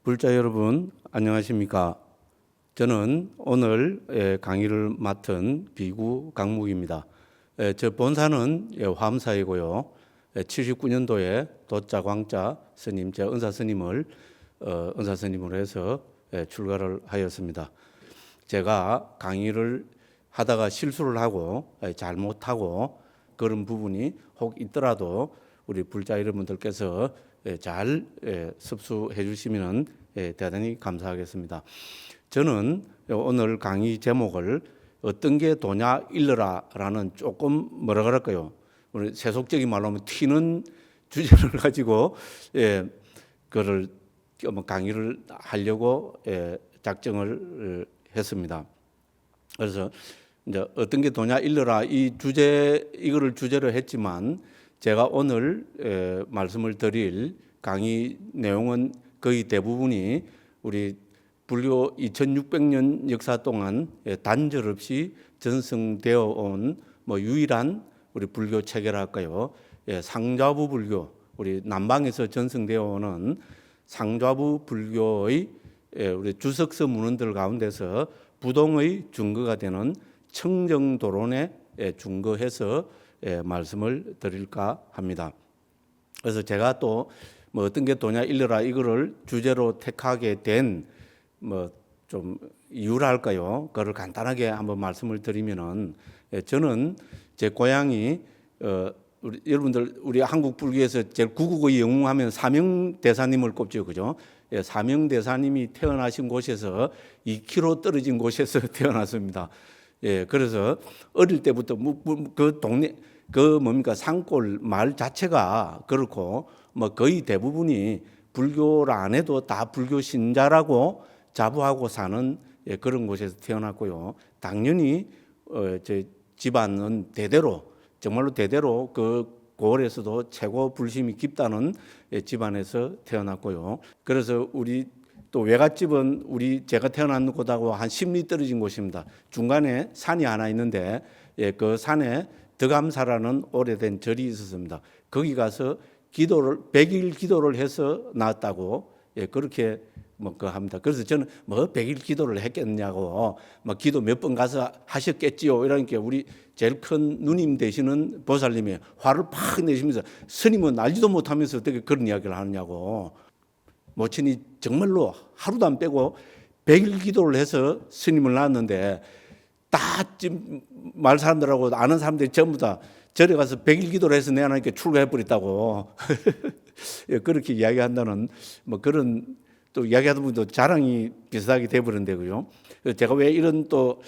불자 여러분 안녕하십니까? 저는 오늘 강의를 맡은 비구 강묵입니다. 저 본사는 화엄사이고요. 79년도에 도자 광자 스님, 제 은사 스님을 은사 스님으로 해서 출가를 하였습니다. 제가 강의를 하다가 실수를 하고 잘못하고 그런 부분이 혹 있더라도 우리 불자 여러분들께서 잘 습수해 주시면 대단히 감사하겠습니다. 저는 오늘 강의 제목을 어떤 게 도냐 일러라라는 조금 뭐라 그럴까요? 우리 세속적인 말로 하면 튀는 주제를 가지고 그를 강의를 하려고 작정을 했습니다. 그래서 이제 어떤 게 도냐 일러라 이거를 주제로 했지만 제가 오늘 말씀을 드릴 강의 내용은 거의 대부분이 우리 불교 2600년 역사 동안 단절 없이 전승되어 온 유일한 우리 불교 체계라 할까요? 상좌부 불교, 우리 남방에서 전승되어 오는 상좌부 불교의 우리 주석서 문헌들 가운데서 부동의 증거가 되는 청정도론에 준거해서 말씀을 드릴까 합니다. 그래서 제가 또 어떤 게 도냐 일러라 이거를 주제로 택하게 된 좀 이유라 할까요? 그걸 간단하게 한번 말씀을 드리면은 저는 제 고향이 여러분들 우리 한국 불교에서 제일 구국의 영웅하면 사명대사님을 꼽죠, 그죠? 사명대사님이 태어나신 곳에서 2km 떨어진 곳에서 태어났습니다. 그래서 어릴 때부터 그 동네 산골 마을 자체가 그렇고 거의 대부분이 불교를 안 해도 다 불교 신자라고 자부하고 사는 그런 곳에서 태어났고요. 당연히 제 집안은 대대로 정말로 대대로 그 고을에서도 최고 불심이 깊다는 집안에서 태어났고요. 그래서 우리 또 외갓집은 제가 태어난 곳하고 한 10리 떨어진 곳입니다. 중간에 산이 하나 있는데 그 산에 덕암사라는 오래된 절이 있었습니다. 거기 가서 100일 기도를 해서 나왔다고 그렇게 합니다. 그래서 저는 100일 기도를 했겠냐고 기도 몇 번 가서 하셨겠지요. 이러니까 우리 제일 큰 누님 되시는 보살님이 화를 팍 내시면서 스님은 알지도 못하면서 어떻게 그런 이야기를 하느냐고. 모친이 정말로 하루도 안 빼고 100일 기도를 해서 스님을 낳았는데 다 지금 마을 사람들하고 아는 사람들이 전부 다 절에 가서 100일 기도를 해서 내하니까 출가해버렸다고 그렇게 이야기한다는 그런 또 이야기하다 보면 자랑이 비슷하게 돼버린데 그죠? 제가 왜 이런 또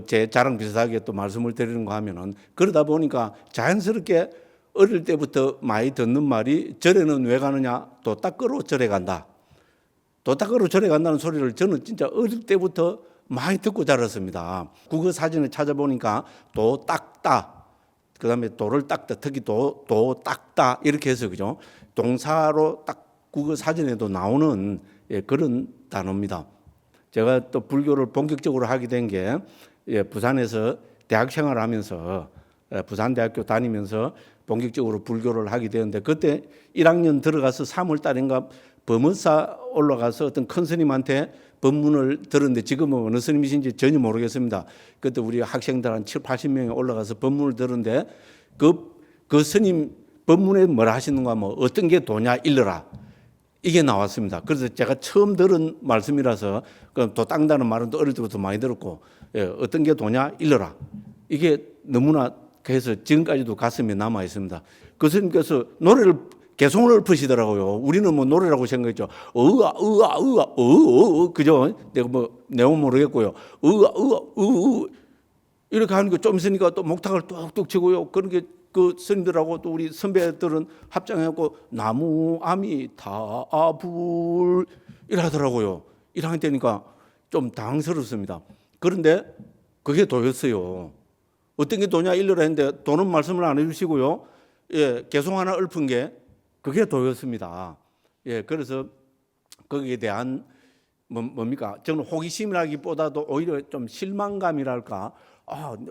제 자랑 비슷하게 또 말씀을 드리는가 하면은 그러다 보니까 자연스럽게 어릴 때부터 많이 듣는 말이 절에는 왜 가느냐? 도 닦으러 절에 간다. 도 닦으러 절에 간다는 소리를 저는 진짜 어릴 때부터 많이 듣고 자랐습니다. 국어 사전에 찾아보니까 도 닦다, 그 다음에 도를 닦다, 특히 도 닦다 이렇게 해서 그죠? 동사로 딱 국어 사전에도 나오는 그런 단어입니다. 제가 또 불교를 본격적으로 하게 된 게 부산에서 대학 생활을 하면서 부산대학교 다니면서 본격적으로 불교를 하게 되었는데 그때 1학년 들어가서 3월 달인가 범어사 올라가서 어떤 큰 스님한테 법문을 들었는데 지금은 어느 스님이신지 전혀 모르겠습니다. 그때 우리 학생들 한 7, 80명이 올라가서 법문을 들었는데 그 스님 법문에 뭐라 하시는가 어떤 게 도냐 일러라 이게 나왔습니다. 그래서 제가 처음 들은 말씀이라서 도 닦는다는 말은 또 어릴 때부터 많이 들었고 어떤 게 도냐 일러라 이게 너무나 그래서 지금까지도 가슴에 남아 있습니다. 그 스님께서 노래를 개성을 읊으시더라고요. 우리는 노래라고 생각했죠. 그죠? 내가 내용 모르겠고요. 이렇게 하는 거 좀 있으니까 또 목탁을 뚝뚝 치고요. 그런 게 그 스님들하고 또 우리 선배들은 합장해갖고 나무 아미타불 이러더라고요. 1학년 때니까 좀 당황스럽습니다. 그런데 그게 도였어요. 어떤 게 도냐 일러라 했는데 도는 말씀을 안 해주시고요. 개성 하나 읊은 게 그게 도였습니다. 그래서 거기에 대한 뭡니까? 저는 호기심이라기보다도 오히려 좀 실망감이랄까.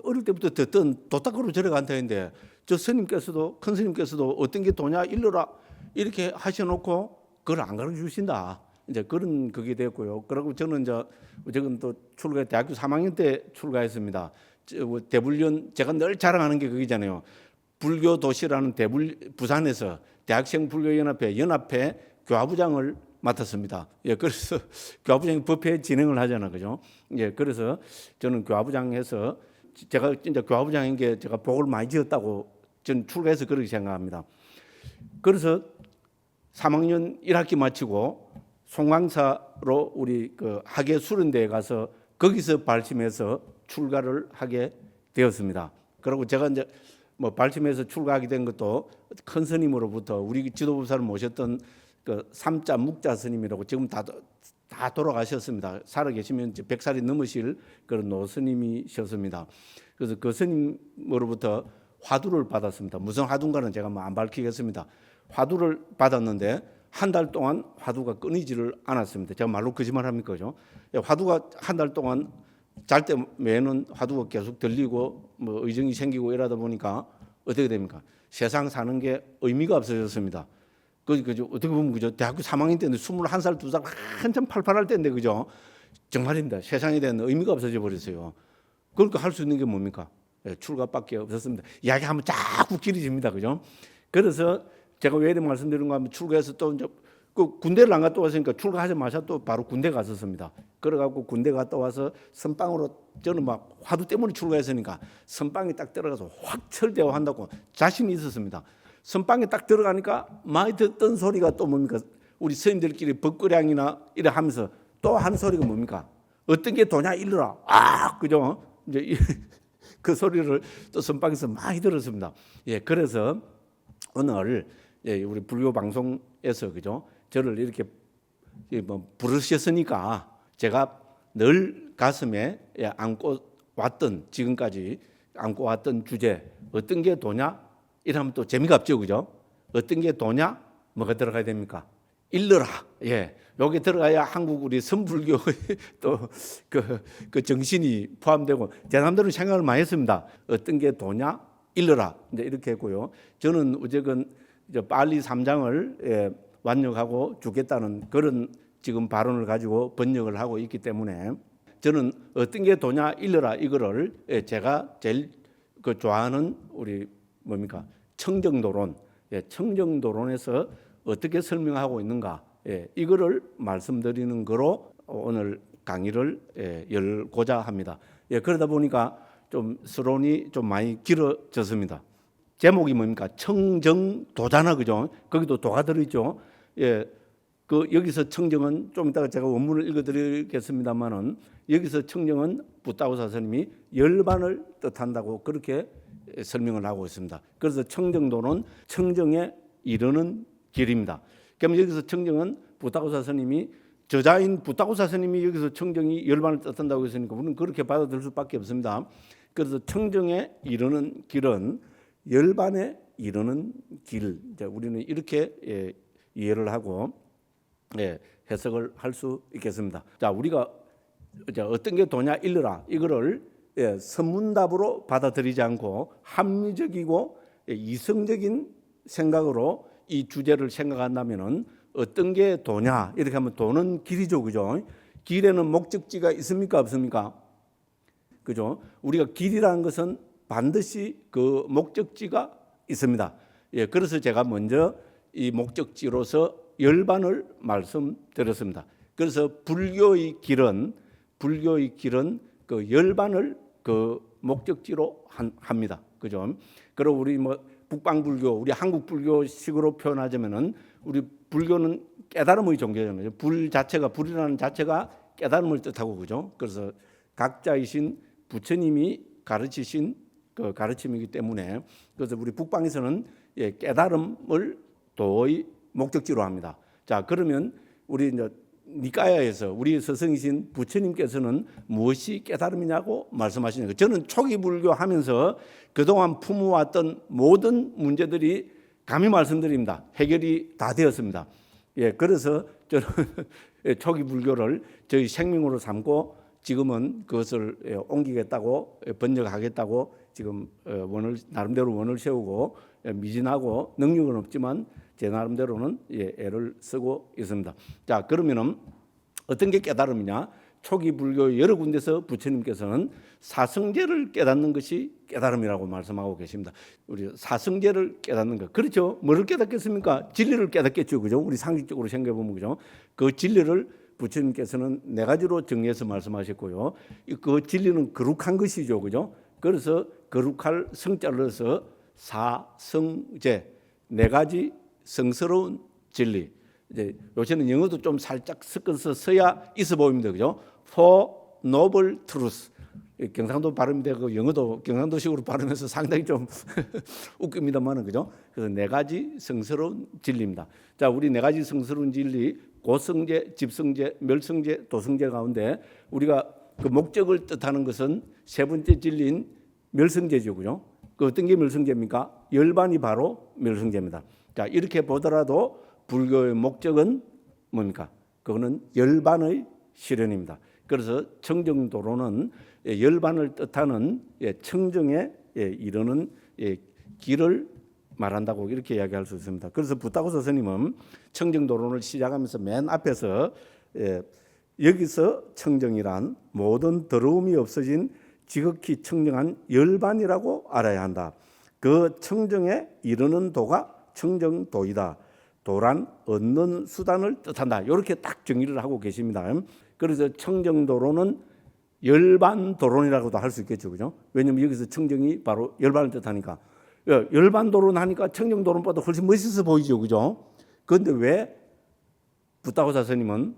어릴 때부터 듣던 도 닦으러 절에 간다 했는데 저 스님께서도 큰 스님께서도 어떤 게 도냐 일러라 이렇게 하셔놓고 그걸 안 가르쳐 주신다. 이제 그런 그게 됐고요. 그리고 저는 저는 또 대학교 3학년 때 출가했습니다. 대불련 제가 늘 자랑하는 게 그거잖아요. 불교 도시라는 부산에서 대학생 불교연합회 교화부장을 맡았습니다. 예, 그래서 교화부장이 법회 진행을 하잖아, 그죠? 예, 그래서 저는 교화부장에서 제가 진짜 교화부장인 게 제가 복을 많이 지었다고 저는 출가해서 그렇게 생각합니다. 그래서 3학년 1학기 마치고 송광사로 우리 그 학예 수련대에 가서 거기서 발심해서 출가를 하게 되었습니다. 그리고 제가 이제 뭐 발심해서 출가하게 된 것도 큰 스님으로부터 우리 지도부사를 모셨던 그 삼자 묵자 스님이라고 지금 다 돌아가셨습니다. 살아 계시면 이제 100살이 넘으실 그런 노스님이셨습니다. 그래서 그 스님으로부터 화두를 받았습니다. 무슨 화두인가는 제가 뭐 안 밝히겠습니다. 화두를 받았는데 한 달 동안 화두가 끊이지를 않았습니다. 제가 말로 거짓말합니까, 그죠? 화두가 한 달 동안 잘 때 외에는 화두가 계속 들리고 뭐 의정이 생기고 이러다 보니까 어떻게 됩니까? 세상 사는 게 의미가 없어졌습니다. 그죠? 어떻게 보면 그죠? 대학교 3학년 때인데 21살, 2살 한참 팔팔할 때인데 그죠? 정말입니다. 세상에 대한 의미가 없어져 버렸어요. 그러니까 할 수 있는 게 뭡니까? 출가밖에 없었습니다. 이야기하면 자꾸 길어집니다. 그죠? 그래서 제가 왜 이렇게 말씀드리는가 하면 출가해서 또 이제 그 군대를 안 갔다 왔으니까 출가하자마자 또 바로 군대 갔었습니다. 그래갖고 군대 갔다 와서 선빵으로 저는 막 화두 때문에 출가했으니까 선빵에 딱 들어가서 확 철대화한다고 자신이 있었습니다. 선빵에 딱 들어가니까 많이 듣던 소리가 또 뭡니까? 우리 스님들끼리 법거량이나 이래 하면서 또 하는 소리가 뭡니까? 어떤 게 도냐 일러라. 그죠? 이제 그 소리를 또 선빵에서 많이 들었습니다. 예, 그래서 오늘 우리 불교 방송에서 그죠? 저를 이렇게 뭐 부르셨으니까 제가 늘 가슴에 안고 왔던 지금까지 안고 왔던 주제 어떤 게 도냐? 이러면 또 재미가 없죠, 그죠? 어떤 게 도냐? 뭐가 들어가야 됩니까? 일러라. 예, 여기 들어가야 한국 우리 선불교 또 그 정신이 포함되고 대남들은 생각을 많이 했습니다. 어떤 게 도냐? 일러라. 이제 이렇게 했고요. 저는 어쨌든 빨리 3장을 완역하고 주겠다는 그런 지금 발언을 가지고 번역을 하고 있기 때문에 저는 어떤 게 도냐 일러라 이거를 제가 제일 그 좋아하는 우리 뭡니까 청정도론, 청정도론에서 어떻게 설명하고 있는가 이거를 말씀드리는 거로 오늘 강의를 열고자 합니다. 그러다 보니까 좀 서론이 좀 많이 길어졌습니다. 제목이 뭡니까? 청정도잖아, 그죠? 거기도 도가 들어있죠. 그 여기서 청정은 좀 이따가 제가 원문을 읽어드리겠습니다만은 여기서 청정은 붓다고사 스님이 열반을 뜻한다고 그렇게 설명을 하고 있습니다. 그래서 청정도는 청정에 이르는 길입니다. 그럼 여기서 청정은 붓다고사 스님이 저자인 붓다고사 스님이 여기서 청정이 열반을 뜻한다고 했으니까 우리는 그렇게 받아들일 수밖에 없습니다. 그래서 청정에 이르는 길은 열반에 이르는 길. 우리는 이렇게 이해를 하고 해석을 할 수 있겠습니다. 자, 우리가 어떤 게 도냐 일러라 이거를 선문답으로 받아들이지 않고 합리적이고 이성적인 생각으로 이 주제를 생각한다면은 어떤 게 도냐 이렇게 하면 도는 길이죠, 그죠? 길에는 목적지가 있습니까, 없습니까? 그죠? 우리가 길이라는 것은 반드시 그 목적지가 있습니다. 그래서 제가 먼저 이 목적지로서 열반을 말씀드렸습니다. 그래서 불교의 길은 그 열반을 그 목적지로 합니다. 그죠? 그리고 우리 뭐 북방불교, 우리 한국 불교식으로 표현하자면은 우리 불교는 깨달음의 종교잖아요. 불이라는 자체가 깨달음을 뜻하고 그죠? 그래서 각자이신 부처님이 가르치신 그 가르침이기 때문에 그래서 우리 북방에서는 깨달음을 도의 목적지로 합니다. 자, 그러면 우리 이제 니까야에서 우리 스승이신 부처님께서는 무엇이 깨달음이냐고 말씀하시는 거예요. 저는 초기 불교하면서 그동안 품어왔던 모든 문제들이 감히 말씀드립니다. 해결이 다 되었습니다. 그래서 저는 초기 불교를 저희 생명으로 삼고 지금은 그것을 옮기겠다고 번역하겠다고 지금 나름대로 원을 세우고 미진하고 능력은 없지만 제 나름대로는 애를 쓰고 있습니다. 자, 그러면은 어떤 게 깨달음이냐? 초기 불교 여러 군데서 부처님께서는 사성제를 깨닫는 것이 깨달음이라고 말씀하고 계십니다. 우리 사성제를 깨닫는 것, 그렇죠? 뭐를 깨닫겠습니까? 진리를 깨닫겠죠, 그죠? 우리 상식적으로 생각해 보면 그죠? 그 진리를 부처님께서는 네 가지로 정리해서 말씀하셨고요. 그 진리는 거룩한 것이죠, 그죠? 그래서 거룩할 성자를 넣어서 사성제, 네 가지 성스러운 진리. 이제 요새는 영어도 좀 살짝 섞어서 써야 있어 보입니다, 그죠? Four Noble Truths. 경상도 발음이 되고 영어도 경상도식으로 발음해서 상당히 좀 웃깁니다만은, 그죠? 그래서 네 가지 성스러운 진리입니다. 자, 우리 네 가지 성스러운 진리, 고성제, 집성제, 멸성제, 도성제 가운데 우리가 그 목적을 뜻하는 것은 세 번째 진리인 멸성제죠, 그죠? 그 어떤 게 멸성제입니까? 열반이 바로 멸성제입니다. 자, 이렇게 보더라도 불교의 목적은 뭡니까? 그거는 열반의 실현입니다. 그래서 청정도로는 열반을 뜻하는 청정에 이르는 길을 말한다고 이렇게 이야기할 수 있습니다. 그래서 부타고서 스님은 청정도론을 시작하면서 맨 앞에서 여기서 청정이란 모든 더러움이 없어진 지극히 청정한 열반이라고 알아야 한다. 그 청정에 이르는 도가 청정도이다. 도란 얻는 수단을 뜻한다. 이렇게 딱 정의를 하고 계십니다. 그래서 청정도로는 열반도론이라고도 할 수 있겠죠, 그죠? 왜냐하면 여기서 청정이 바로 열반을 뜻하니까. 열반도론 하니까 청정도론보다 훨씬 멋있어 보이죠, 그죠? 그런데 왜 부타고사 스님은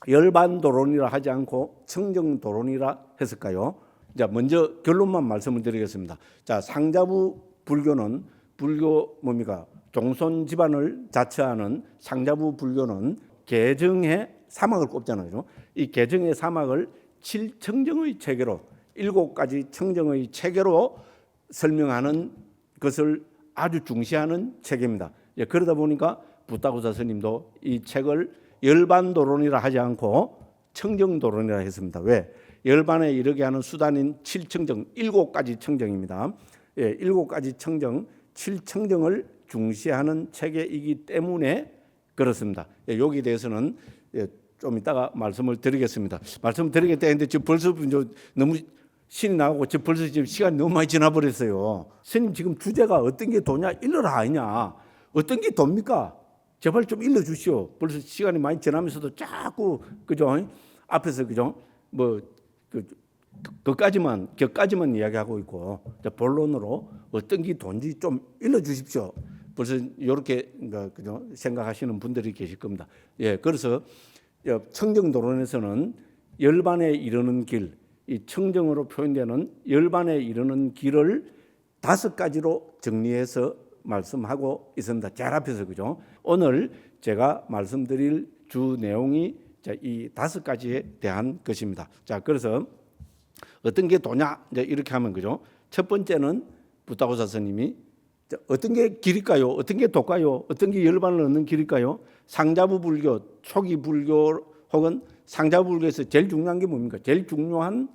열반도론이라 하지 않고 청정도론이라 했을까요? 자, 먼저 결론만 말씀을 드리겠습니다. 자, 상자부 불교는 불교 뭡니까? 종손 집안을 자처하는 상자부 불교는 개정의 사막을 꼽잖아요. 이 개정의 사막을 7청정의 체계로 7가지 청정의 체계로 설명하는 것을 아주 중시하는 책입니다. 그러다 보니까 부타고사 스님도 이 책을 열반도론이라 하지 않고 청정도론이라 했습니다. 왜? 열반에 이르게 하는 수단인 7청정, 7가지 청정입니다. 7가지 청정, 7청정을 중시하는 체계이기 때문에 그렇습니다. 여기에 대해서는 좀 이따가 말씀을 드리겠습니다. 말씀을 드리겠다 했는데 지금 벌써 너무 신이 나고 지금 벌써 지금 시간이 너무 많이 지나버렸어요. 스님 지금 주제가 어떤 게 도냐 일러라 아니냐. 어떤 게 돕니까? 제발 좀 일러주시오. 벌써 시간이 많이 지나면서도 자꾸 그죠? 앞에서 그죠? 뭐 그까지만 이야기하고 있고 본론으로 어떤 게 돈지 좀 일러주십시오. 벌써 이렇게 그죠? 생각하시는 분들이 계실 겁니다. 그래서 청정도론에서는 열반에 이르는 길, 이 청정으로 표현되는 열반에 이르는 길을 5가지로 정리해서 말씀하고 있습니다. 제일 앞에서 그죠? 오늘 제가 말씀드릴 주 내용이 이 5가지에 대한 것입니다. 자, 그래서 어떤 게 도냐 이렇게 하면 그죠? 첫 번째는 부타고사 스님이 어떤 게 길일까요? 어떤 게 도일까요? 어떤 게 열반을 얻는 길일까요? 상자부 불교, 초기 불교 혹은 상자부 불교에서 제일 중요한 게 뭡니까? 제일 중요한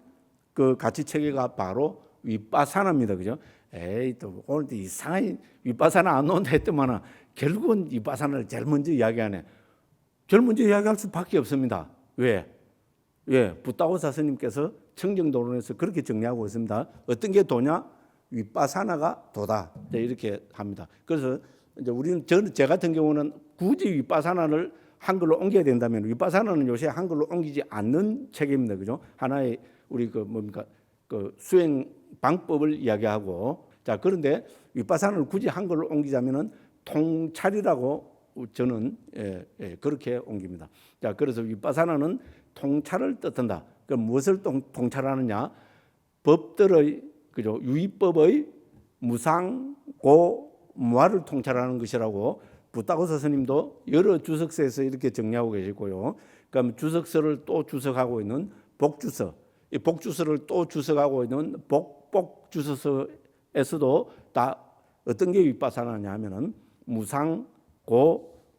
그 가치 체계가 바로 위빠사나입니다. 그죠? 에이, 또 오늘 이상한 위빠사나 안 온다 했더만 결국은 위빠사나를 제일 먼저 이야기하네. 제일 먼저 이야기할 수밖에 없습니다. 왜? 부타고사 스님께서 청정도론에서 그렇게 정리하고 있습니다. 어떤 게 도냐? 위빠사나가 도다. 이렇게 합니다. 그래서 이제 우리는 제 같은 경우는 굳이 위빠사나를 한글로 옮겨야 된다면 위빠사나는 요새 한글로 옮기지 않는 책입니다. 그죠? 하나의 우리 그 수행 방법을 이야기하고 자, 그런데 위빠사나를 굳이 한글로 옮기자면은 통찰이라고 저는 그렇게 옮깁니다. 자, 그래서 위빠사나는 통찰을 뜻한다. 그럼 무엇을 통찰하느냐? 법들의 그죠? 유의법의 무상, 무아를 통찰하는 것이라고 부타고사 스님도 여러 주석서에서 이렇게 정리하고 계시고요. 그럼 주석서를 또 주석하고 있는 복주서, 이 복주서를 또 주석하고 있는 복주서에서도 다 어떤 게 위빠사나냐 하면은 무상,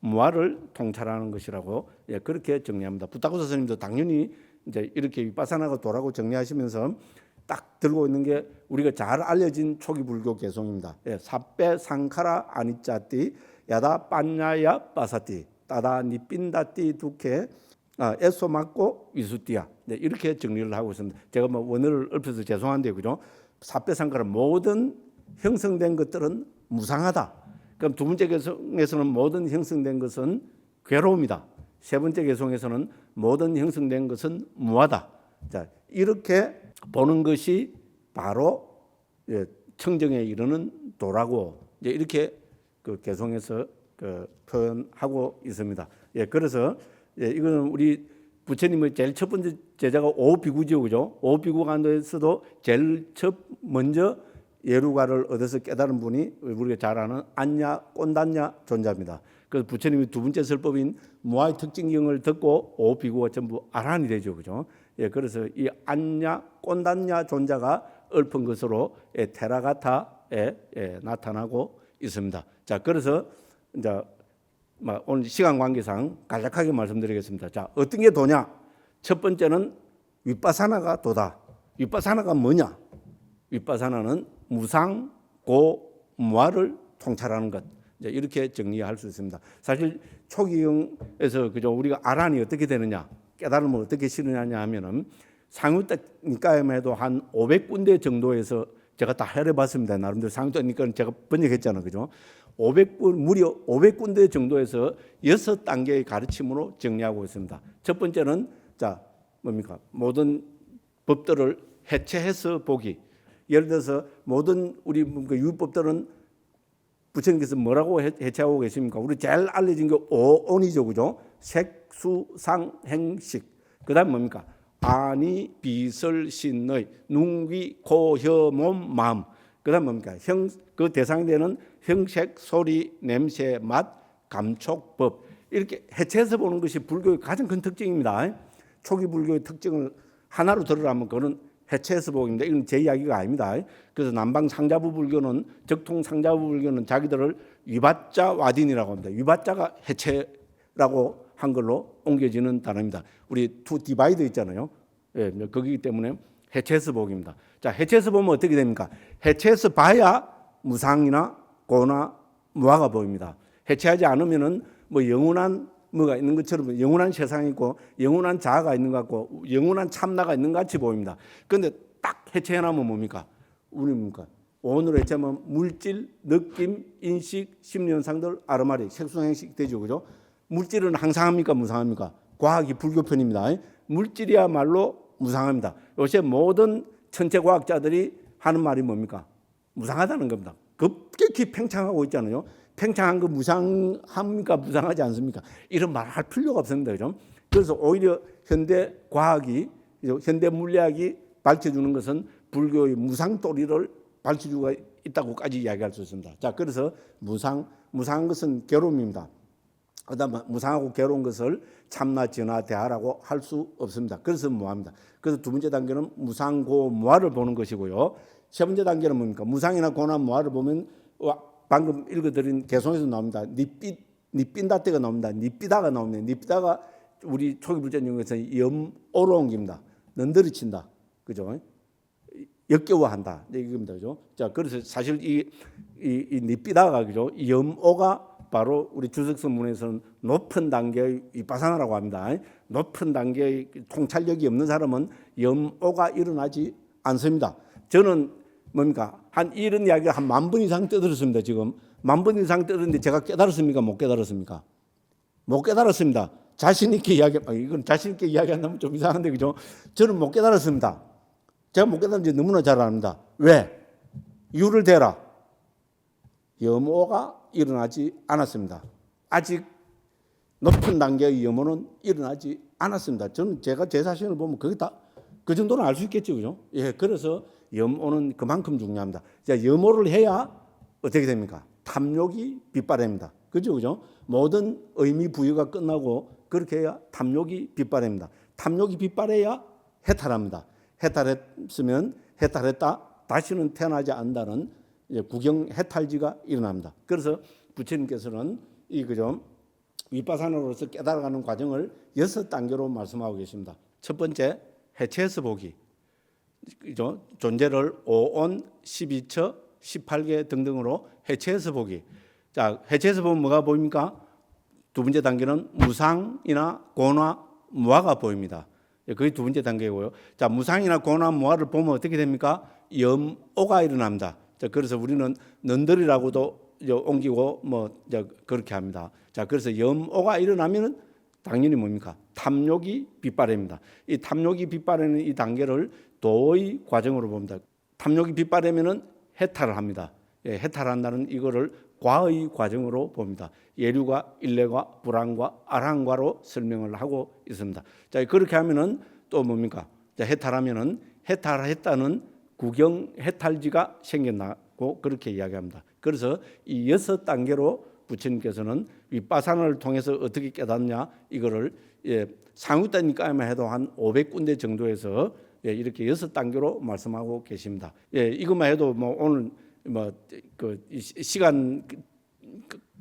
무아를 통찰하는 것이라고 그렇게 정리합니다. 부타고 스님도 당연히 이제 이렇게 윗바사나가 도라고 정리하시면서 딱 들고 있는 게 우리가 잘 알려진 초기 불교 개송입니다. 사빼 상카라 아니짜띠 야다 빤냐야 빠사띠 따다 니빈다띠 두케 에소 맞고 위수띠야. 이렇게 정리를 하고 있습니다. 제가 뭐 원어를 읊어서 죄송한데 그죠? 사빼 상카라 모든 형성된 것들은 무상하다. 그럼 두 번째 개송에서는 모든 형성된 것은 괴로움이다. 세 번째 개송에서는 모든 형성된 것은 무하다. 자, 이렇게 보는 것이 바로 청정에 이르는 도라고 이렇게 그 개송에서 표현하고 있습니다. 그래서 이거는 우리 부처님의 제일 첫 번째 제자가 오비구죠, 그죠? 오비구 간도에서도 제일 첫 먼저 예루가를 얻어서 깨달은 분이 우리가 잘 아는 안냐 꼰단냐 존자입니다. 그래서 부처님이 두 번째 설법인 무아의 특징경을 듣고 오비구가 전부 아란이 되죠, 그죠? 그래서 이 안냐 꼰단냐 존자가 읊은 것으로 테라가타에 나타나고 있습니다. 자, 그래서 이제 오늘 시간 관계상 간략하게 말씀드리겠습니다. 자, 어떤 게 도냐? 첫 번째는 윗바사나가 도다. 윗바사나가 뭐냐? 윗바사나는 무상, 고, 무아를 통찰하는 것. 이렇게 정리할 수 있습니다. 사실 초기경에서 그죠? 우리가 아란이 어떻게 되느냐, 깨달음을 어떻게 실현하냐 하면은 상유니까에만 해도 한 500군데 정도에서 제가 다 해봤습니다. 나름대로 상유니까는 제가 번역했잖아요, 그죠? 무려 500군데 정도에서 6단계의 가르침으로 정리하고 있습니다. 첫 번째는 자 뭡니까? 모든 법들을 해체해서 보기. 예를 들어서 모든 우리 유법들은 부처님께서 뭐라고 해체하고 계십니까? 우리 제일 알려진 게 오온이죠, 그죠? 색, 수, 상, 행식. 그다음 뭡니까? 아니, 비설, 신의, 눈, 귀, 코, 혀, 몸, 마음. 그다음 뭡니까? 그 대상이 되는 형색, 소리, 냄새, 맛, 감촉법. 이렇게 해체해서 보는 것이 불교의 가장 큰 특징입니다. 초기 불교의 특징을 하나로 들으라면 그거는 해체해서 보기입니다. 이건 제 이야기가 아닙니다. 그래서 남방 상자부 불교는 적통 상자부 불교는 자기들을 위바자 와딘이라고 합니다. 위바자가 해체라고 한 걸로 옮겨지는 단어입니다. 우리 투 디바이드 있잖아요. 거기기 때문에 해체해서 보기입니다. 자, 해체해서 보면 어떻게 됩니까? 해체해서 봐야 무상이나 고나 무아가 보입니다. 해체하지 않으면은 뭐 영원한 뭐가 있는 것처럼 영원한 세상이 있고 영원한 자아가 있는 것 같고 영원한 참나가 있는 것 같이 보입니다. 그런데 딱 해체해놓으면 뭡니까? 우리 뭡니까? 오늘 해체하면 물질, 느낌, 인식, 심리현상들, 아르마리, 색소행식 되죠, 그죠? 물질은 항상합니까, 무상합니까? 과학이 불교편입니다. 물질이야말로 무상합니다. 요새 모든 천체 과학자들이 하는 말이 뭡니까? 무상하다는 겁니다. 급격히 팽창하고 있잖아요. 팽창한 거 무상합니까? 무상하지 않습니까? 이런 말 할 필요가 없습니다. 그죠? 그래서 오히려 현대 과학이, 현대 물리학이 밝혀주는 것은 불교의 무상도리를 밝혀주고 있다고까지 이야기할 수 있습니다. 자, 그래서 무상한 것은 괴로움입니다. 그다음 무상하고 괴로운 것을 참나, 진화, 대하라고 할 수 없습니다. 그래서 무아입니다. 그래서 두 번째 단계는 무상고 무아를 보는 것이고요. 세 번째 단계는 뭡니까? 무상이나 고나 무아를 보면 방금 읽어드린 개송에서 나옵니다. 니삔다 때가 나옵니다. 니삐다가 나옵니다. 니삐다가 우리 초기 불전용에서 염오로 옮깁니다. 넌더리친다, 그죠? 역겨워한다 이겁니다, 그죠? 자, 그래서 사실 이 니삐다가 그죠? 염오가 바로 우리 주석서문에서는 높은 단계의 위파사나라고 합니다. 높은 단계의 통찰력이 없는 사람은 염오가 일어나지 않습니다. 저는 뭡니까? 이런 이야기 한 10,000번 이상 떠들었습니다. 지금 10,000번 이상 떠들었는데 제가 깨달았습니까? 못 깨달았습니까? 못 깨달았습니다. 자신 있게 이건 자신 있게 이야기한다면 좀 이상한데, 그죠? 저는 못 깨달았습니다. 제가 못 깨달은지 너무나 잘 압니다. 왜? 이유를 대라. 염오가 일어나지 않았습니다. 아직 높은 단계의 염오는 일어나지 않았습니다. 저는 제가 제 자신을 보면 그게 다 그 정도는 알 수 있겠죠, 그죠? 그래서 염오는 그만큼 중요합니다. 자, 염오를 해야 어떻게 됩니까? 탐욕이 빗발입니다. 그죠? 모든 의미 부여가 끝나고 그렇게 해야 탐욕이 빗발입니다. 탐욕이 빗발해야 해탈합니다. 해탈했으면 해탈했다. 다시는 태어나지 않는다는 구경 해탈지가 일어납니다. 그래서 부처님께서는 그죠? 윗바사나로서 깨달아가는 과정을 6단계로 말씀하고 계십니다. 첫 번째, 해체해서 보기. 그죠? 존재를 5온, 12처, 18개 등등으로 해체해서 보기. 자, 해체해서 보면 뭐가 보입니까? 두 번째 단계는 무상이나 고나 무아가 보입니다. 그게 두 번째 단계고요. 자, 무상이나 고나 무아를 보면 어떻게 됩니까? 염오가 일어납니다. 자, 그래서 우리는 넌들이라고도 옮기고 그렇게 합니다. 자, 그래서 염오가 일어나면은 당연히 뭡니까? 탐욕이 빗발입니다. 이 탐욕이 빗발하는 이 단계를 도의 과정으로 봅니다. 탐욕이 빗발하면은 해탈을 합니다. 해탈한다는 이거를 과의 과정으로 봅니다. 예류가 일례과 불안과 아랑과로 설명을 하고 있습니다. 자, 그렇게 하면은 또 뭡니까? 자, 해탈하면은 해탈했다는 구경 해탈지가 생겨나고 그렇게 이야기합니다. 그래서 이 6단계로 부처님께서는 윗바사나를 통해서 어떻게 깨닫냐 이거를 상위단위까지만 해도 한 500군데 정도에서 이렇게 6단계로 말씀하고 계십니다. 이것만 해도 뭐 오늘 시간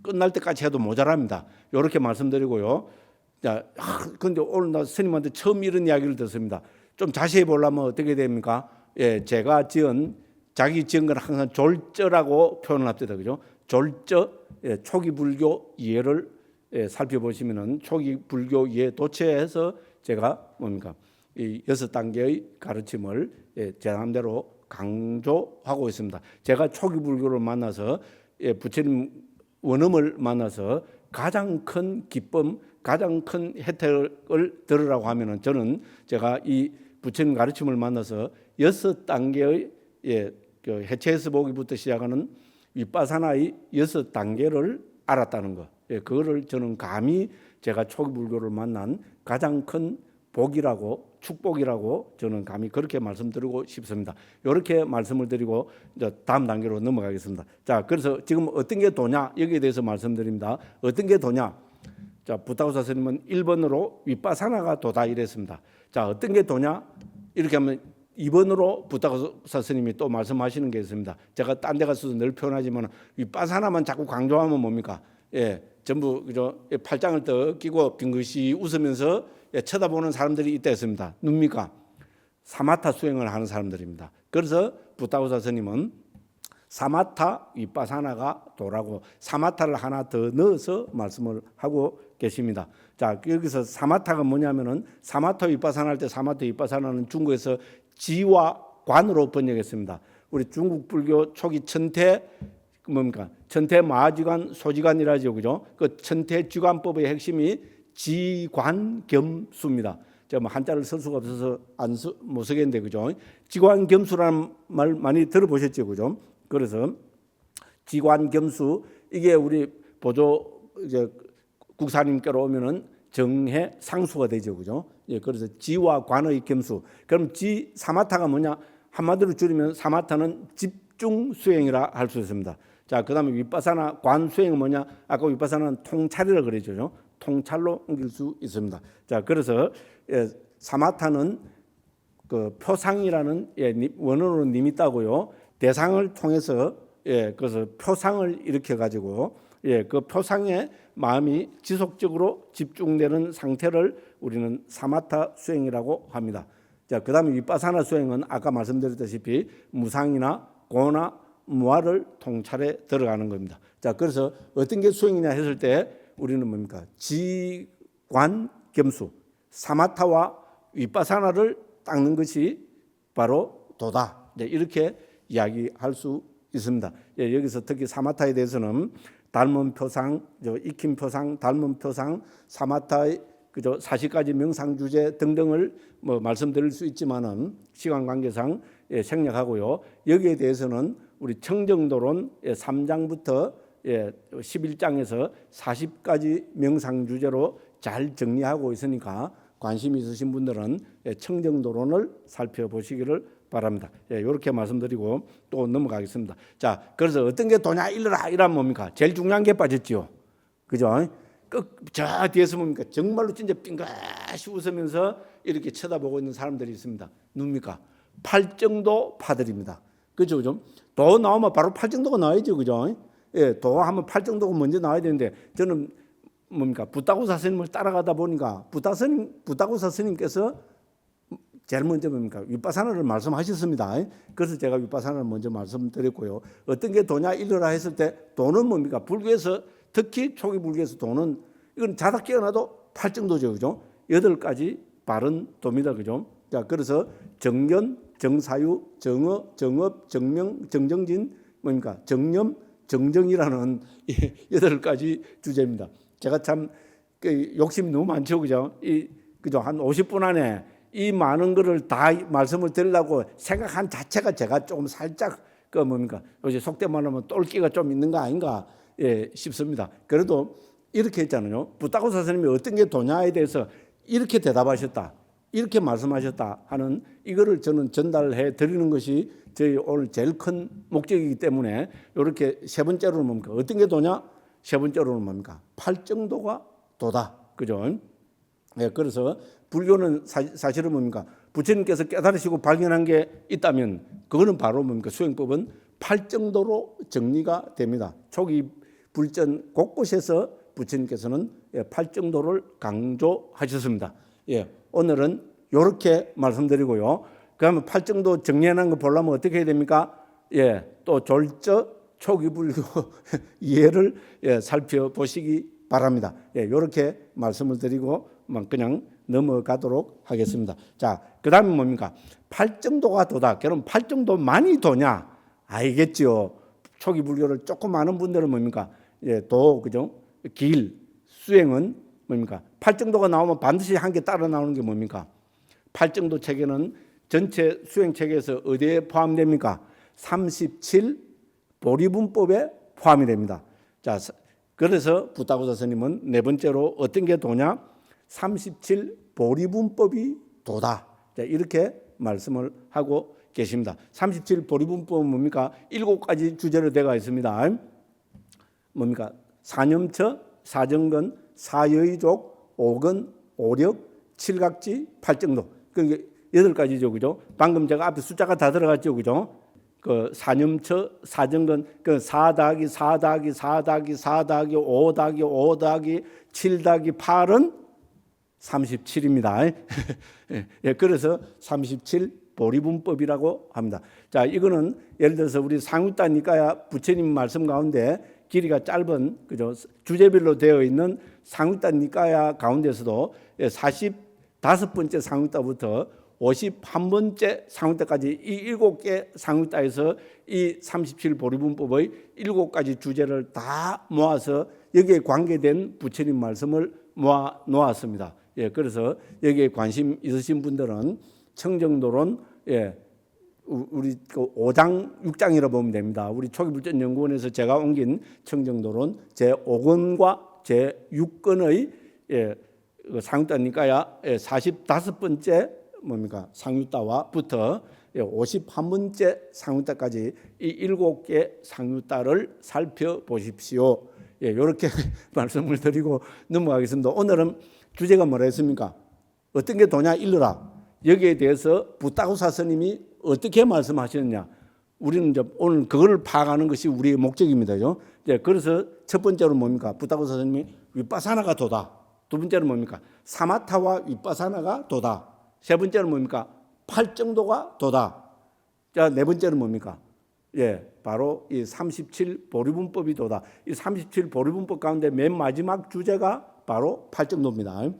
끝날 때까지 해도 모자랍니다. 이렇게 말씀드리고요. 자, 근데 오늘 나 스님한테 처음 이런 이야기를 듣습니다. 좀 자세히 보려면 어떻게 됩니까? 제가 자기 지은 건 항상 졸저라고 표현을 합니다. 그죠? 졸저, 초기 불교 이해를 살펴보시면은 초기 불교 이해 도체해서 제가 뭡니까? 이 6단계의 가르침을 제 나름대로 강조하고 있습니다. 제가 초기 불교를 만나서 부처님 원음을 만나서 가장 큰 기쁨, 가장 큰 혜택을 들으라고 하면은 저는 제가 이 부처님 가르침을 만나서 6단계의 해체해서 보기부터 시작하는 윗바사나의 6단계를 알았다는 것. 그거를 저는 감히 제가 초기 불교를 만난 가장 큰 복이라고 축복이라고 저는 감히 그렇게 말씀드리고 싶습니다. 이렇게 말씀을 드리고 이제 다음 단계로 넘어가겠습니다. 자, 그래서 지금 어떤 게 도냐 여기에 대해서 말씀드립니다. 어떤 게 도냐? 자, 부타고사 스님은 1번으로 윗바사나가 도다 이랬습니다. 자, 어떤 게 도냐? 이렇게 하면 2번으로 부타고사 스님이 또 말씀하시는 게 있습니다. 제가 딴 데 가서도 늘 표현하지만 윗바사나만 자꾸 강조하면 뭡니까? 전부 그죠? 팔짱을 떡 끼고 빙긋이 웃으면서 쳐다보는 사람들이 있다 했습니다. 누굽니까? 사마타 수행을 하는 사람들입니다. 그래서 부타고사 스님은 사마타 윗바사나가 도라고 사마타를 하나 더 넣어서 말씀을 하고 계십니다. 자, 여기서 사마타가 뭐냐면은 사마타 윗바사나 할 때 사마타 윗바사나는 중국에서 지와 관으로 번역했습니다. 우리 중국 불교 초기 천태 뭡니까? 천태 마지관 소지관이라죠, 그죠? 그 천태 지관법의 핵심이 지관겸수입니다. 제가 뭐 한자를 쓸 수가 없어서 못 쓰겠는데, 그죠? 지관겸수라는 말 많이 들어보셨죠, 그죠? 그래서 지관겸수 이게 우리 보조 이제 국사님께로 오면은 정해 상수가 되죠, 그죠? 그래서 지와 관의 겸수. 그럼 사마타가 뭐냐? 한마디로 줄이면 사마타는 집중 수행이라 할 수 있습니다. 자, 그다음에 윗바사나 관 수행은 뭐냐? 아까 윗바사나는 통찰이라 그랬죠. 통찰로 옮길 수 있습니다. 자, 그래서 사마타는 그 표상이라는 원어로 니미따고요. 대상을 통해서 그래서 표상을 일으켜 가지고 그 표상에 마음이 지속적으로 집중되는 상태를 우리는 사마타 수행이라고 합니다. 자, 그다음에 윗바사나 수행은 아까 말씀드렸다시피 무상이나 고나 무아를 통찰에 들어가는 겁니다. 자, 그래서 어떤 게 수행이냐 했을 때 우리는 뭡니까? 지관겸수, 사마타와 윗바사나를 닦는 것이 바로 도다. 이렇게 이야기할 수 있습니다. 여기서 특히 사마타에 대해서는 닮은 표상, 익힌 표상, 닮은 표상, 사마타의 그죠 40가지 명상 주제 등등을 뭐 말씀드릴 수 있지만은 시간 관계상 생략하고요. 여기에 대해서는 우리 청정도론 3장부터 11장에서 40가지 명상 주제로 잘 정리하고 있으니까 관심 있으신 분들은 청정도론을 살펴보시기를 바랍니다. 이렇게 말씀드리고 또 넘어가겠습니다. 자, 그래서 어떤 게 도냐 이러면 뭡니까? 제일 중요한 게 빠졌지요. 그죠? 저 뒤에서 뭡니까? 정말로 진짜 빙긋이 웃으면서 이렇게 쳐다보고 있는 사람들이 있습니다. 누굽니까? 팔정도 파들입니다. 그죠? 좀 도 나오면 바로 팔정도가 나와야죠. 그죠? 도 하면 팔정도가 먼저 나와야 되는데 저는 뭡니까? 붓다고사 스님을 따라가다 보니까 붓다고사 스님께서 제일 먼저 뭡니까? 윗바사나를 말씀하셨습니다. 그래서 제가 윗바사나를 먼저 말씀드렸고요. 어떤 게 도냐 일러라 했을 때 도는 뭡니까? 불교에서 특히 초기 불교에서 도는 이건 자다 깨어나도 팔정도죠, 그죠? 8가지 바른 도입니다, 그죠? 자, 그래서 정견, 정사유, 정어, 정업, 정명, 정정진 뭡니까? 정념, 정정이라는 8가지 주제입니다. 제가 참 욕심이 너무 많죠, 그죠? 그죠? 한 50분 안에 이 많은 거를 다 말씀을 드리려고 생각한 자체가 제가 조금 살짝 뭡니까? 요새 속된 말하면 똘끼가 좀 있는 거 아닌가 싶습니다. 그래도 이렇게 했잖아요. 붓다고사 스님이 어떤 게 도냐에 대해서 이렇게 대답하셨다, 이렇게 말씀하셨다 하는 이거를 저는 전달해 드리는 것이 저희 오늘 제일 큰 목적이기 때문에 이렇게 세 번째로는 뭡니까? 어떤 게 도냐? 세 번째로는 뭡니까? 팔정도가 도다, 그죠? 그래서 불교는 사실은 뭡니까? 부처님께서 깨달으시고 발견한 게 있다면 그거는 바로 뭡니까? 수행법은 팔정도로 정리가 됩니다. 초기 불전 곳곳에서 부처님께서는 팔정도를 강조하셨습니다. 오늘은 이렇게 말씀드리고요. 그러면 팔정도 정리해놓은 거 보려면 어떻게 해야 됩니까? 또 졸저 초기 불교 이해를 살펴보시기 바랍니다. 이렇게 말씀을 드리고 그냥 넘어가도록 하겠습니다. 자, 그 다음에 뭡니까? 팔정도가 도다. 그럼 팔정도만이 도냐? 알겠죠. 초기 불교를 조금 아는 분들은 뭡니까? 그죠? 길, 수행은 뭡니까? 팔정도가 나오면 반드시 한 개 따라 나오는 게 뭡니까? 팔정도 체계는 전체 수행 체계에서 어디에 포함됩니까? 37 보리분법에 포함이 됩니다. 자, 그래서 붓다고사 스님은 네 번째로 어떤 게 도냐? 37 보리분법이 도다. 자, 이렇게 말씀을 하고 계십니다. 37 보리분법은 뭡니까? 7가지 주제로 되어 있습니다. 뭡니까? 사념처, 사정건, 사여의족, 오건, 오력, 칠각지, 팔정도. 그게 8가지죠, 그죠? 방금 제가 앞에 숫자가 다 들어갔죠, 그죠? 그 사념처, 사정건, 그 4-4-5-5-7-8은 37입니다. 그래서 37 보리분법이라고 합니다. 자, 이거는 예를 들어서 우리 상유따 니까야 부처님 말씀 가운데 길이가 짧은, 그죠? 주제별로 되어 있는 상유따 니까야 가운데서도 45번째 상유따부터 51번째 상유따까지 이 7개 상유따에서 이 37 보리분법의 7가지 주제를 다 모아서 여기에 관계된 부처님 말씀을 모아 놓았습니다. 그래서 여기에 관심 있으신 분들은 청정도론 우리 그 5장 6장이라 보면 됩니다. 우리 초기불전연구원에서 제가 옮긴 청정도론 제5권과 제6권의 상유따니까야 45번째 뭡니까? 상유따와부터 51번째 상유따까지 이 7개 상유따를 살펴보십시오. 이렇게 말씀을 드리고 넘어가겠습니다. 오늘은 주제가 뭐라 했습니까? 어떤 게 도냐 일러라. 여기에 대해서 붓다고사 스님이 어떻게 말씀하셨느냐. 우리는 이제 오늘 그걸 파악하는 것이 우리의 목적입니다. 그래서 첫 번째로 뭡니까? 붓다고사 스님이 윗바사나가 도다. 두 번째는 뭡니까? 사마타와 윗바사나가 도다. 세 번째는 뭡니까? 팔정도가 도다. 자, 네 번째는 뭡니까? 바로 이 37 보리분법이 도다. 이 37 보리분법 가운데 맨 마지막 주제가 바로 팔정도입니다.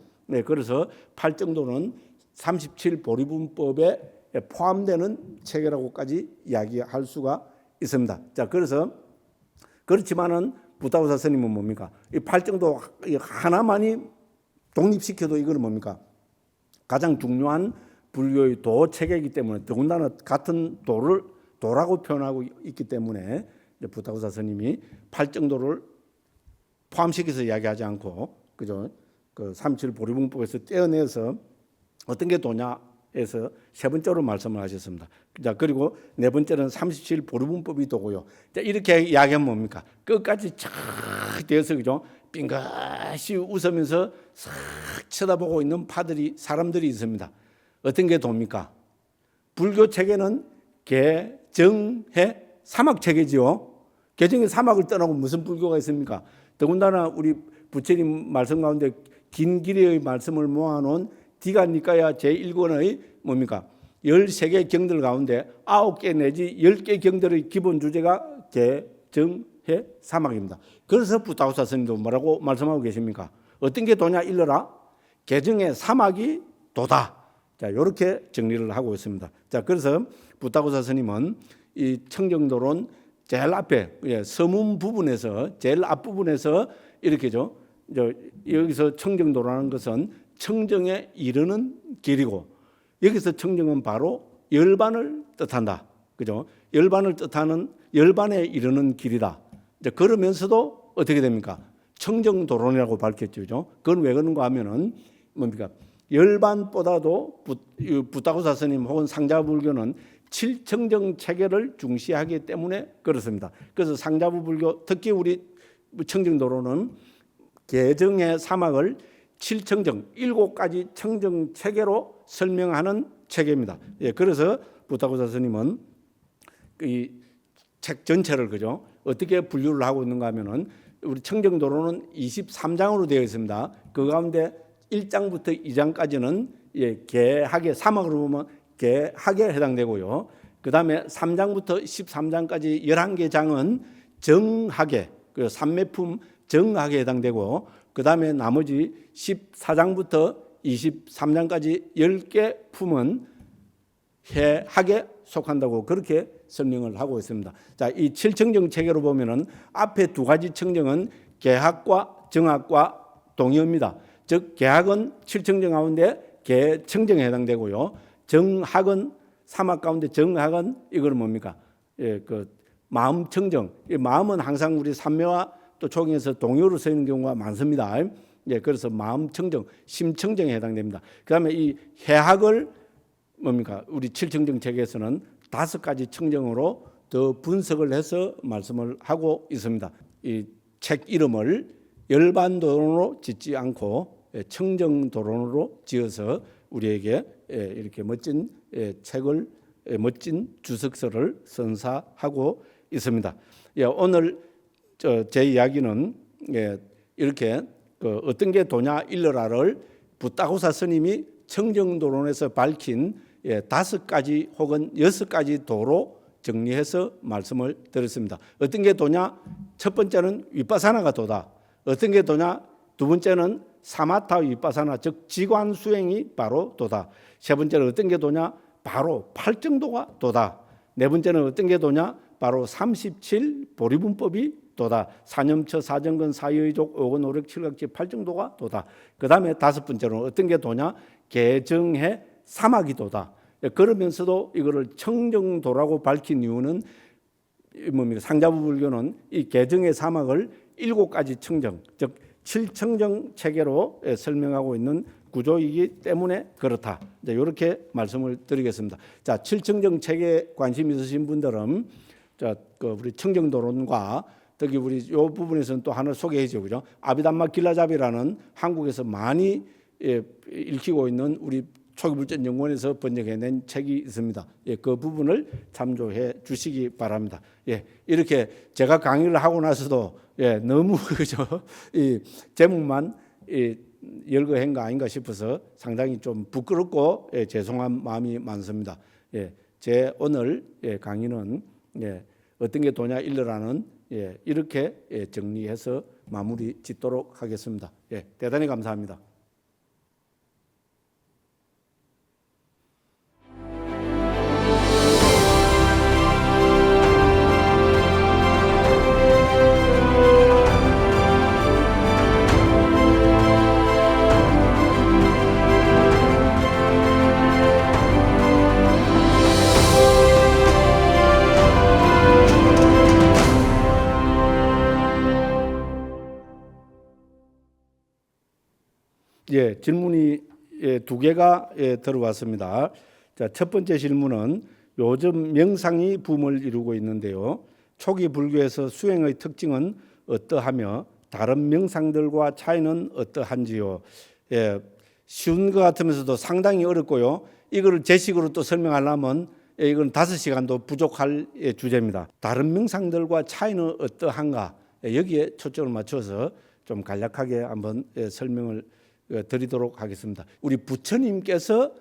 그래서 팔정도는 37 보리분법에 포함되는 체계라고까지 이야기할 수가 있습니다. 자, 그래서 그렇지만은 붓다고사 스님은 뭡니까? 이 팔정도 하나만이 독립시켜도 이거는 뭡니까? 가장 중요한 불교의 도 체계이기 때문에 더군다나 같은 도라고 표현하고 있기 때문에 붓다고사 스님이 팔정도를 포함시켜서 이야기하지 않고, 그죠? 그 37 보리분법에서 떼어내서 어떤 게 도냐에서 세 번째로 말씀을 하셨습니다. 자, 그리고 네 번째는 37 보리분법이 도고요. 자, 이렇게 이야기하면 뭡니까? 끝까지 쫙 되어서, 그죠? 빙긋이 웃으면서 싹 쳐다보고 있는 사람들이 있습니다. 어떤 게 돕니까? 불교 체계는 개, 정, 해, 사막 체계지요. 개정의 사막을 떠나고 무슨 불교가 있습니까? 더군다나 우리 부처님 말씀 가운데 긴 길이의 말씀을 모아놓은 디가니까야 제1권의 뭡니까? 13개 경들 가운데 9개 내지 10개 경들의 기본 주제가 개정해 사막입니다. 그래서 부타고사 스님도 뭐라고 말씀하고 계십니까? 어떤 게 도냐 일러라. 개정의 사막이 도다. 자, 이렇게 정리를 하고 있습니다. 자, 그래서 부타고사 스님은 이 청정도론 제일 앞에 서문 부분에서 제일 앞부분에서 이렇게죠. 여기서 청정도라는 것은 청정에 이르는 길이고 여기서 청정은 바로 열반을 뜻한다. 그죠? 열반을 뜻하는 열반에 이르는 길이다. 이제 그러면서도 어떻게 됩니까? 청정도론이라고 밝혔죠. 그죠? 그건 왜 그런가 하면은 뭡니까? 열반보다도 부타고사 스님 혹은 상자불교는 칠청정 체계를 중시하기 때문에 그렇습니다. 그래서 상자부 불교 특히 우리 청정도론은 개정의 사막을 7청정 7가지 청정 체계로 설명하는 체계입니다. 예, 그래서 부타고사 스님은 이 책 전체를 그죠 어떻게 분류를 하고 있는가 하면은 우리 청정도론은 23장으로 되어 있습니다. 그 가운데 1장부터 2장까지는 개학의 사막으로 보면 개학에 해당되고요. 그 다음에 3장부터 13장까지 11개 장은 정학에 그리고 삼매품 정학에 해당되고 그 다음에 나머지 14장부터 23장까지 10개 품은 해학에 속한다고 그렇게 설명을 하고 있습니다. 자, 이 7청정 체계로 보면은 앞에 2가지 청정은 개학과 정학과 동의어입니다. 즉 개학은 7청정 가운데 개청정에 해당되고요. 정학은 사막 가운데 정학은 이거는 뭡니까? 그 마음 청정. 마음은 항상 우리 삼매와 또 초경에서 동요로 쓰이는 경우가 많습니다. 그래서 마음 청정, 심청정에 해당됩니다. 그다음에 이 해학을 뭡니까? 우리 7청정 체계에서는 5가지 청정으로 더 분석을 해서 말씀을 하고 있습니다. 이 책 이름을 열반도론으로 짓지 않고 청정도론으로 지어서 우리에게 이렇게 멋진 책을 멋진 주석서를 선사하고 있습니다. 오늘 제 이야기는 이렇게 어떤 게 도냐 일러라를 부타고사 스님이 청정도론에서 밝힌 5가지 혹은 6가지 도로 정리해서 말씀을 드렸습니다. 어떤 게 도냐? 첫 번째는 위파사나가 도다. 어떤 게 도냐? 두 번째는 사마타 위파사나 즉 지관 수행이 바로 도다. 세 번째는 어떤 게 도냐? 바로 팔정도가 도다. 네 번째는 어떤 게 도냐? 바로 37 보리분법이 도다. 사념처 사정근 사의족 오건 오력 칠각지 팔정도가 도다. 그 다음에 5번째로는 어떤 게 도냐? 개정해 사막이 도다. 그러면서도 이거를 청정도라고 밝힌 이유는 뭡니까? 상자부 불교는 이 개정의 사막을 7가지 청정, 즉 7청정 체계로 설명하고 있는 구조이기 때문에 그렇다. 이제 이렇게 말씀을 드리겠습니다. 자, 7청정 체계에 관심 있으신 분들은 우리 청정도론과 특히 우리 이 부분에서는 또 하나 소개해줘 그죠? 아비담마 길라잡이라는 한국에서 많이 읽히고 있는 우리 초기불전연구원에서 번역해낸 책이 있습니다. 그 부분을 참조해 주시기 바랍니다. 이렇게 제가 강의를 하고 나서도 너무 그죠? 이 제목만 열거한 거 아닌가 싶어서 상당히 좀 부끄럽고 죄송한 마음이 많습니다. 제 오늘 강의는 어떤 게 도냐 일러라는 이렇게 정리해서 마무리 짓도록 하겠습니다. 대단히 감사합니다. 질문이 2개가 들어왔습니다. 자, 첫 번째 질문은 요즘 명상이 붐을 이루고 있는데요. 초기 불교에서 수행의 특징은 어떠하며 다른 명상들과 차이는 어떠한지요? 쉬운 것 같으면서도 상당히 어렵고요. 이거를 제 식으로 또 설명하려면 이건 5시간도 부족할 주제입니다. 다른 명상들과 차이는 어떠한가? 여기에 초점을 맞춰서 좀 간략하게 한번 설명을 드리도록 하겠습니다. 우리 부처님께서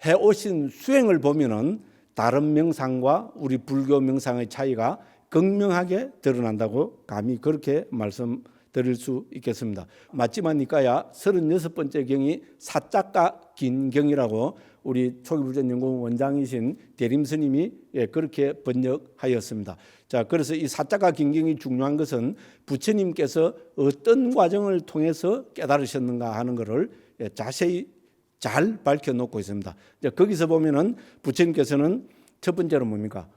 해오신 수행을 보면은 다른 명상과 우리 불교 명상의 차이가 극명하게 드러난다고 감히 그렇게 말씀드릴 수 있겠습니다. 맞지만 니까야 36번째 경이 사자가 긴 경이라고 우리 초기불전연구원 원장이신 대림스님이 그렇게 번역하였습니다. 자, 그래서 이 사자가 긴 경이 중요한 것은 부처님께서 어떤 과정을 통해서 깨달으셨는가 하는 것을 자세히 잘 밝혀놓고 있습니다. 거기서 보면은 부처님께서는 첫 번째로 뭡니까?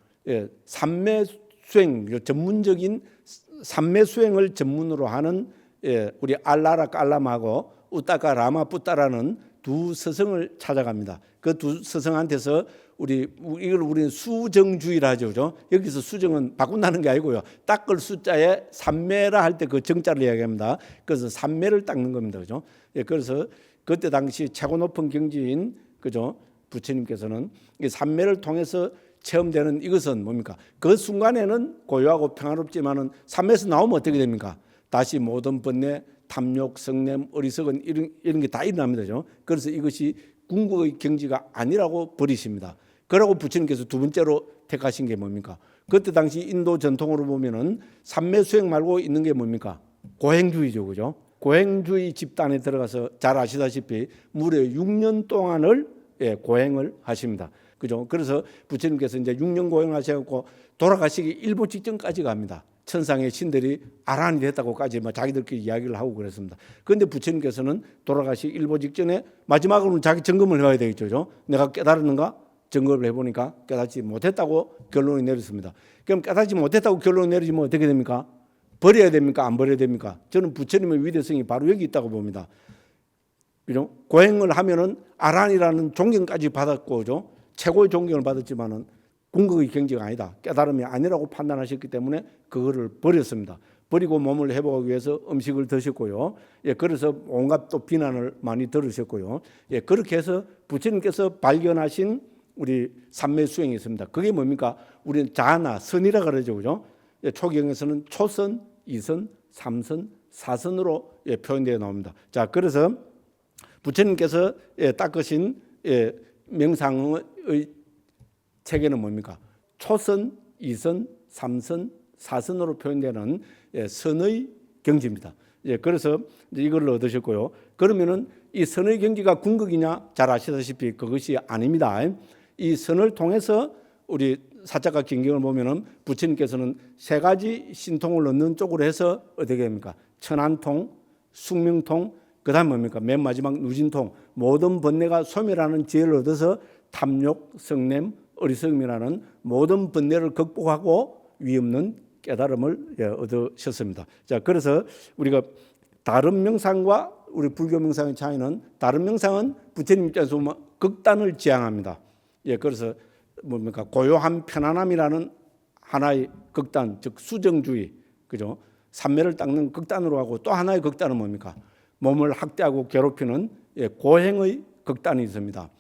삼매 수행, 전문적인 삼매 수행을 전문으로 하는 우리 알라라 깔람하고 우따가 라마 뿌따라는 두 스승을 찾아갑니다. 그 두 스승한테서 이걸 우리는 수정주의라 하죠, 그죠? 여기서 수정은 바꾼다는 게 아니고요. 닦을 숫자에 삼매라 할 때 그 정자를 이야기합니다. 그래서 삼매를 닦는 겁니다, 그죠? 그래서 그때 당시 최고 높은 경지인 그죠? 부처님께서는 이 삼매를 통해서 체험되는 이것은 뭡니까? 그 순간에는 고요하고 평화롭지만은 삼매에서 나오면 어떻게 됩니까? 다시 모든 번뇌, 탐욕, 성냄, 어리석은 이런 게 다 일어납니다. 그죠? 그래서 이것이 궁극의 경지가 아니라고 버리십니다. 그러고 부처님께서 두 번째로 택하신 게 뭡니까? 그때 당시 인도 전통으로 보면은 삼매 수행 말고 있는 게 뭡니까? 고행주의죠, 그죠? 고행주의 집단에 들어가서 잘 아시다시피 무려 6년 동안을 고행을 하십니다. 그죠? 그래서 부처님께서 이제 6년 고행하셔갖고 돌아가시기 일보 직전까지 갑니다. 천상의 신들이 아란이 됐다고까지 자기들끼리 이야기를 하고 그랬습니다. 그런데 부처님께서는 돌아가시기 일보 직전에 마지막으로는 자기 점검을 해봐야 되겠죠. 그죠? 내가 깨달았는가? 점검을 해보니까 깨닫지 못했다고 결론이 내렸습니다. 그럼 깨닫지 못했다고 결론이 내리면 어떻게 됩니까? 버려야 됩니까? 안 버려야 됩니까? 저는 부처님의 위대성이 바로 여기 있다고 봅니다. 그죠? 고행을 하면은 아란이라는 존경까지 받았고, 그죠? 최고의 존경을 받았지만은 궁극의 경지가 아니다. 깨달음이 아니라고 판단하셨기 때문에 그거를 버렸습니다. 버리고 몸을 회복하기 위해서 음식을 드셨고요. 그래서 온갖 또 비난을 많이 들으셨고요. 그렇게 해서 부처님께서 발견하신 우리 삼매 수행이 있습니다. 그게 뭡니까? 우리는 자나 선이라 그러죠, 그죠? 초경에서는 초선, 이선, 삼선, 사선으로 표현되어 나옵니다. 자, 그래서 부처님께서 닦으신 명상의 체계는 뭡니까? 초선, 이선, 삼선, 사선으로 표현되는 선의 경지입니다. 그래서 이걸 얻으셨고요. 그러면은 이 선의 경지가 궁극이냐? 잘 아시다시피 그것이 아닙니다. 이 선을 통해서 우리 사자가 긴경을 보면은 부처님께서는 세 가지 신통을 얻는 쪽으로 해서 어떻게 됩니까? 천안통, 숙명통, 그다음 뭡니까? 맨 마지막 누진통, 모든 번뇌가 소멸하는 지혜를 얻어서 탐욕, 성냄, 어리석음이라는 모든 번뇌를 극복하고 위없는 깨달음을 얻으셨습니다. 자, 그래서 우리가 다른 명상과 우리 불교 명상의 차이는 다른 명상은 부처님 입장에서 보면 극단을 지향합니다. 그래서 뭡니까? 고요한 편안함이라는 하나의 극단, 즉 수정주의, 그죠? 삼매를 닦는 극단으로 하고 또 하나의 극단은 뭡니까? 몸을 학대하고 괴롭히는 고행의 극단이 있습니다.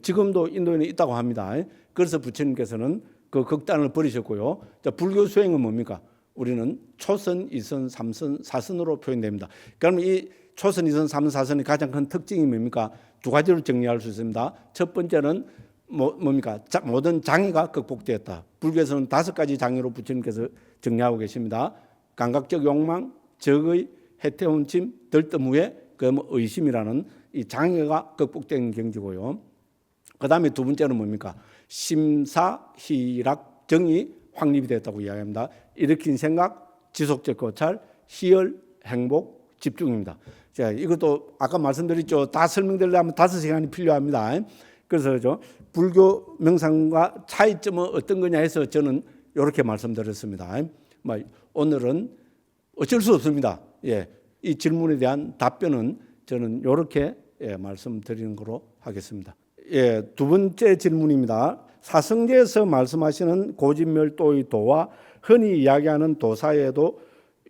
지금도 인도에는 있다고 합니다. 그래서 부처님께서는 그 극단을 버리셨고요. 자, 불교 수행은 뭡니까? 우리는 초선, 이선, 삼선, 사선으로 표현됩니다. 그럼 이 초선, 이선, 삼선, 사선의 가장 큰 특징이 뭡니까? 두 가지로 정리할 수 있습니다. 첫 번째는 뭡니까? 모든 장애가 극복되었다. 불교에서는 5가지 장애로 부처님께서 정리하고 계십니다. 감각적 욕망, 적의, 해태혼침, 들뜸후회, 의심이라는 이 장애가 극복된 경지고요. 그 다음에 두 번째는 뭡니까? 심사희락 정이 확립이 됐다고 이야기합니다. 일으킨 생각, 지속적 고찰, 희열, 행복, 집중입니다. 자, 이것도 아까 말씀드렸죠. 다 설명드리려면 5시간이 필요합니다. 그래서 불교 명상과 차이점은 어떤 거냐 해서 저는 이렇게 말씀드렸습니다. 오늘은 어쩔 수 없습니다. 이 질문에 대한 답변은 저는 이렇게 말씀드리는 거로 하겠습니다. 두 번째 질문입니다. 사성제에서 말씀하시는 고진멸도의 도와 흔히 이야기하는 도 사이에도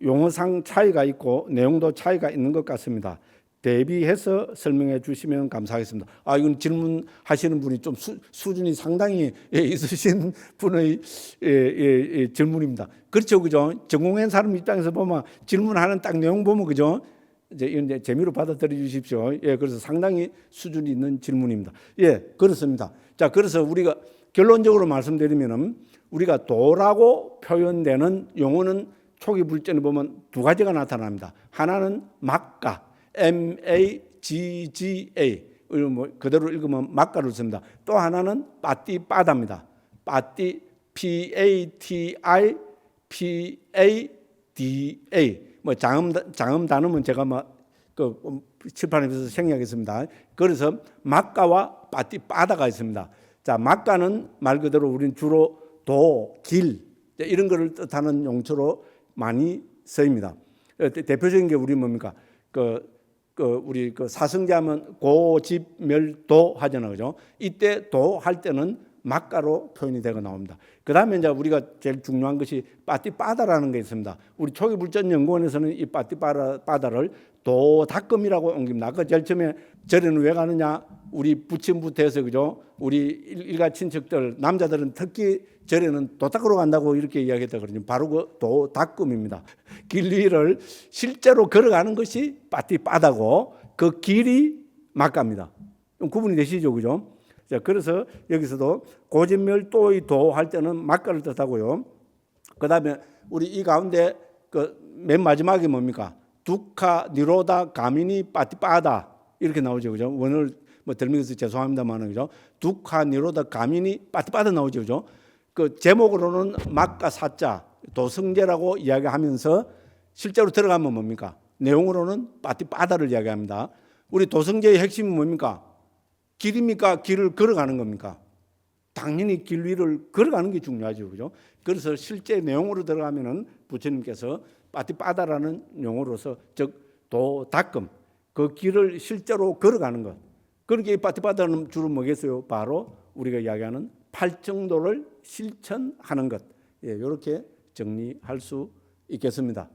용어상 차이가 있고 내용도 차이가 있는 것 같습니다. 대비해서 설명해 주시면 감사하겠습니다. 이건 질문하시는 분이 좀 수준이 상당히 있으신 분의 질문입니다. 그렇죠, 그죠? 전공한 사람 입장에서 보면 질문하는 딱 내용 보면 그죠? 이제 재미로 받아들여 주십시오. 그래서 상당히 수준이 있는 질문입니다. 그렇습니다. 자, 그래서 우리가 결론적으로 말씀드리면은 우리가 도라고 표현되는 용어는 초기 불전에 보면 두 가지가 나타납니다. 하나는 막가, MAGGA, 그대로 읽으면 막가를 씁니다. 또 하나는 빠띠빠다입니다. 빠띠, PATI, PADA. 장음 단어는 제가 칠판에서 생략했습니다. 그래서 막가와 빠띠빠다가 있습니다. 자, 막가는 말 그대로 우리는 주로 도, 길 이런 것을 뜻하는 용처로 많이 쓰입니다. 대표적인 게 우리 뭡니까? 우리 사성자면 고집멸도 하잖아요, 그죠? 이때 도 할 때는 막가로 표현이 되고 나옵니다. 그 다음에 이제 우리가 제일 중요한 것이 빠띠빠다라는 게 있습니다. 우리 초기불전연구원에서는 이 빠띠빠다를 도닦음이라고 옮깁니다. 아까 제일 처음에 절에는 왜 가느냐? 우리 부친부터 해서 그죠? 우리 일가 친척들 남자들은 특히 절에는 도 닦으러 간다고 이렇게 이야기했다 그러죠. 바로 그 도닦음입니다. 길 위를 실제로 걸어가는 것이 빠띠빠다고 그 길이 막가입니다. 구분이 되시죠, 그죠? 자, 그래서 여기서도 고진멸도의 도 할 때는 막가를 뜻하고요. 그 다음에 우리 이 가운데 맨 마지막에 뭡니까? 두카 니로다 가미니 빠띠빠다 이렇게 나오죠, 그죠? 원을 들면서 죄송합니다만 그죠? 두카 니로다 가미니 빠띠빠다 나오죠, 그죠? 그 제목으로는 막가 사자 도성제라고 이야기하면서 실제로 들어가면 뭡니까? 내용으로는 빠띠빠다를 이야기합니다. 우리 도성제의 핵심은 뭡니까? 길입니까? 길을 걸어가는 겁니까? 당연히 길 위를 걸어가는 게 중요하죠, 그죠? 그래서 실제 내용으로 들어가면은 부처님께서 빠띠빠다라는 용어로서 즉 도닦음 그 길을 실제로 걸어가는 것. 그렇게 빠띠빠다는 주로 뭐겠어요? 바로 우리가 이야기하는 팔정도를 실천하는 것. 이렇게 정리할 수 있겠습니다.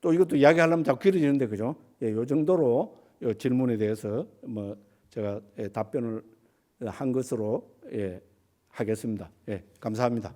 또 이것도 이야기하려면 자꾸 길어지는데 그죠? 이 정도로 이 질문에 대해서 제가 답변을 한 것으로 하겠습니다. 감사합니다.